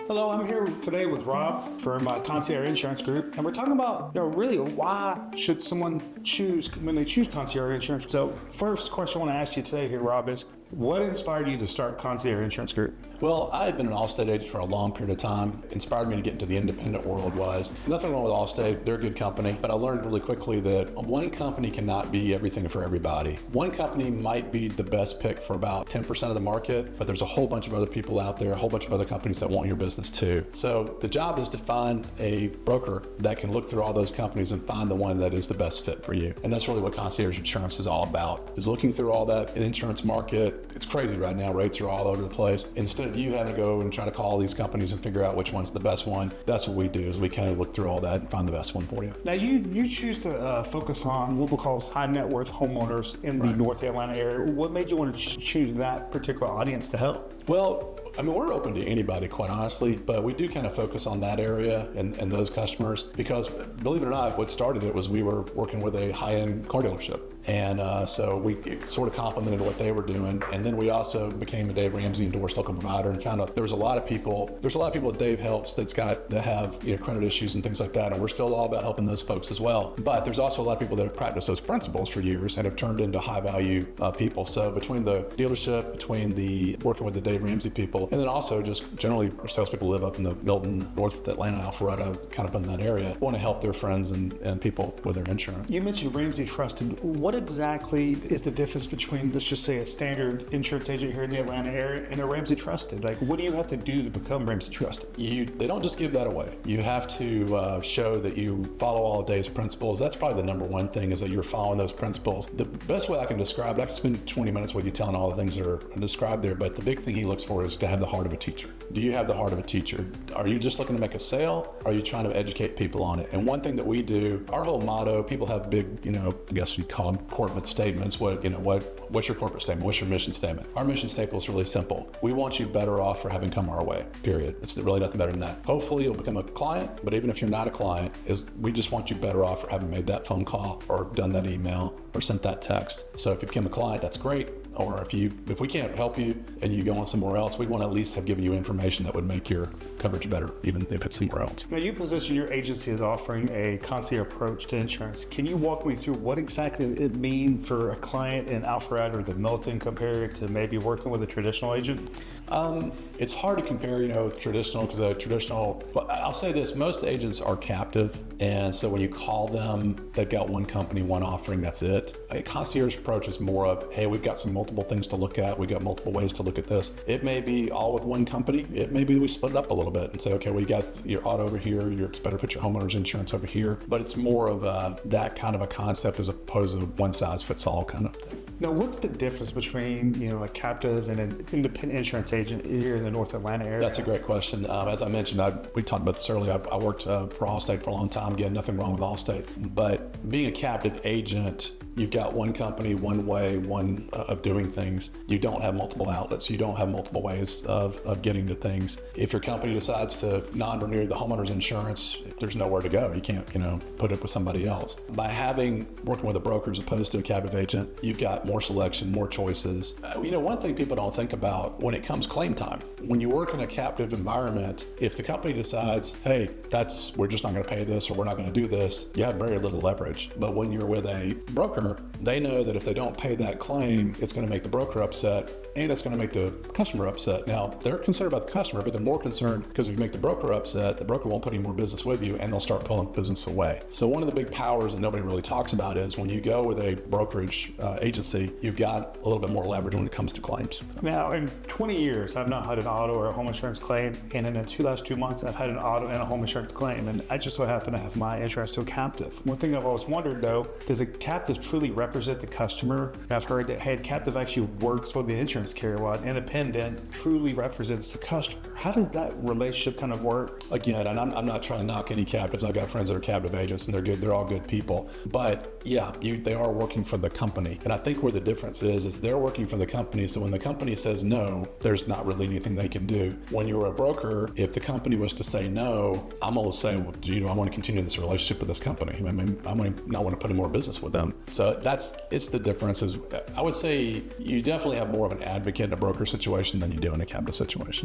Hello, I'm here today with Rob from Concierge Insurance Group, and we're talking about, really why should someone choose when they choose Concierge Insurance. So, first question I want to ask you today here, Rob, is what inspired you to start Concierge Insurance Group? Well, I had been an Allstate agent for a long period of time. Inspired me to get into the independent world was nothing wrong with Allstate. They're a good company, but I learned really quickly that one company cannot be everything for everybody. One company might be the best pick for about 10% of the market, but there's a whole bunch of other people out there, a whole bunch of other companies that want your business too. So the job is to find a broker that can look through all those companies and find the one that is the best fit for you. And that's really what Concierge Insurance is all about, is looking through all that insurance market. It's crazy right now. Rates are all over the place. Instead of you having to go and try to call these companies and figure out which one's the best one, that's what we do, is we kind of look through all that and find the best one for you. Now, you choose to focus on what we call high net worth homeowners in the North Atlanta area. What made you want to choose that particular audience to help? Well, I mean, we're open to anybody, quite honestly, but we do kind of focus on that area and those customers because, believe it or not, what started it was we were working with a high-end car dealership. And so we sort of complemented what they were doing. And then we also became a Dave Ramsey endorsed local provider and found out there's a lot of people that Dave helps that have credit issues and things like that. And we're still all about helping those folks as well. But there's also a lot of people that have practiced those principles for years and have turned into high value people. So between the dealership, between the working with the Dave Ramsey people, and then also just generally our salespeople live up in the Milton, North Atlanta, Alpharetta, kind of in that area, want to help their friends and people with their insurance. You mentioned Ramsey Trusted. What exactly is the difference between, let's just say, a standard insurance agent here in the Atlanta area and a Ramsey Trusted? Like, what do you have to do to become Ramsey Trusted? They don't just give that away. You have to show that you follow all of Dave's principles. That's probably the number one thing, is that you're following those principles. The best way I can describe it, I can spend 20 minutes with you telling all the things that are described there, but the big thing he looks for is to have the heart of a teacher. Do you have the heart of a teacher? Are you just looking to make a sale? Or are you trying to educate people on it? And one thing that we do, our whole motto, people have big, I guess we call them corporate statements. What's your corporate statement? What's your mission statement? Our mission statement is really simple. We want you better off for having come our way, period. It's really nothing better than that. Hopefully you'll become a client, but even if you're not a client, we just want you better off for having made that phone call or done that email or sent that text. So if you become a client, that's great. Or if we can't help you and you go on somewhere else, we want to at least have given you information that would make your coverage better, even if it's somewhere else. Now, you position your agency as offering a concierge approach to insurance. Can you walk me through what exactly it means for a client in Alpharetta or the Milton compared to maybe working with a traditional agent? It's hard to compare, traditional, because I'll say this, most agents are captive. And so when you call them, they've got one company, one offering, that's it. A concierge approach is more of, hey, we've got some multiple things to look at. We've got multiple ways to look at this. It may be all with one company. It may be we split it up a little bit and say, okay, we got your auto over here. It's better put your homeowner's insurance over here. But it's more of that kind of a concept as opposed to one size fits all kind of thing. Now, what's the difference between, a captive and an independent insurance agent here in the North Atlanta area? That's a great question. As I mentioned, we talked about this earlier. I worked for Allstate for a long time. Again, nothing wrong with Allstate. But being a captive agent, you've got one company, one way, one of doing things. You don't have multiple outlets. You don't have multiple ways of getting to things. If your company decides to non-renew the homeowner's insurance, there's nowhere to go. You can't, put it with somebody else. By working with a broker as opposed to a captive agent, you've got more selection, more choices. One thing people don't think about when it comes claim time, when you work in a captive environment, if the company decides, hey, we're just not going to pay this or we're not going to do this, you have very little leverage. But when you're with a broker, they know that if they don't pay that claim, it's going to make the broker upset and it's going to make the customer upset. Now, they're concerned about the customer, but they're more concerned because if you make the broker upset, the broker won't put any more business with you and they'll start pulling business away. So one of the big powers that nobody really talks about is when you go with a brokerage agency, you've got a little bit more leverage when it comes to claims. Now, in 20 years, I've not had an auto or a home insurance claim, and in the last 2 months, I've had an auto and a home insurance claim, and I just so happen to have my insurance to a captive. One thing I've always wondered, though, does a captive truly represent the customer? And I've heard that, hey, captive actually works for the insurance carrier, while an independent truly represents the customer. How does that relationship kind of work? Again, and I'm not trying to knock any captives. I've got friends that are captive agents, and they're good. They're all good people. But yeah, they are working for the company. And I think where the difference is they're working for the company. So when the company says no, there's not really anything they can do. When you're a broker, if the company was to say no, I'm going to say, well, I want to continue this relationship with this company. I mean, I might not want to put in more business with them. So it's the difference. I would say you definitely have more of an advocate in a broker situation than you do in a captive situation.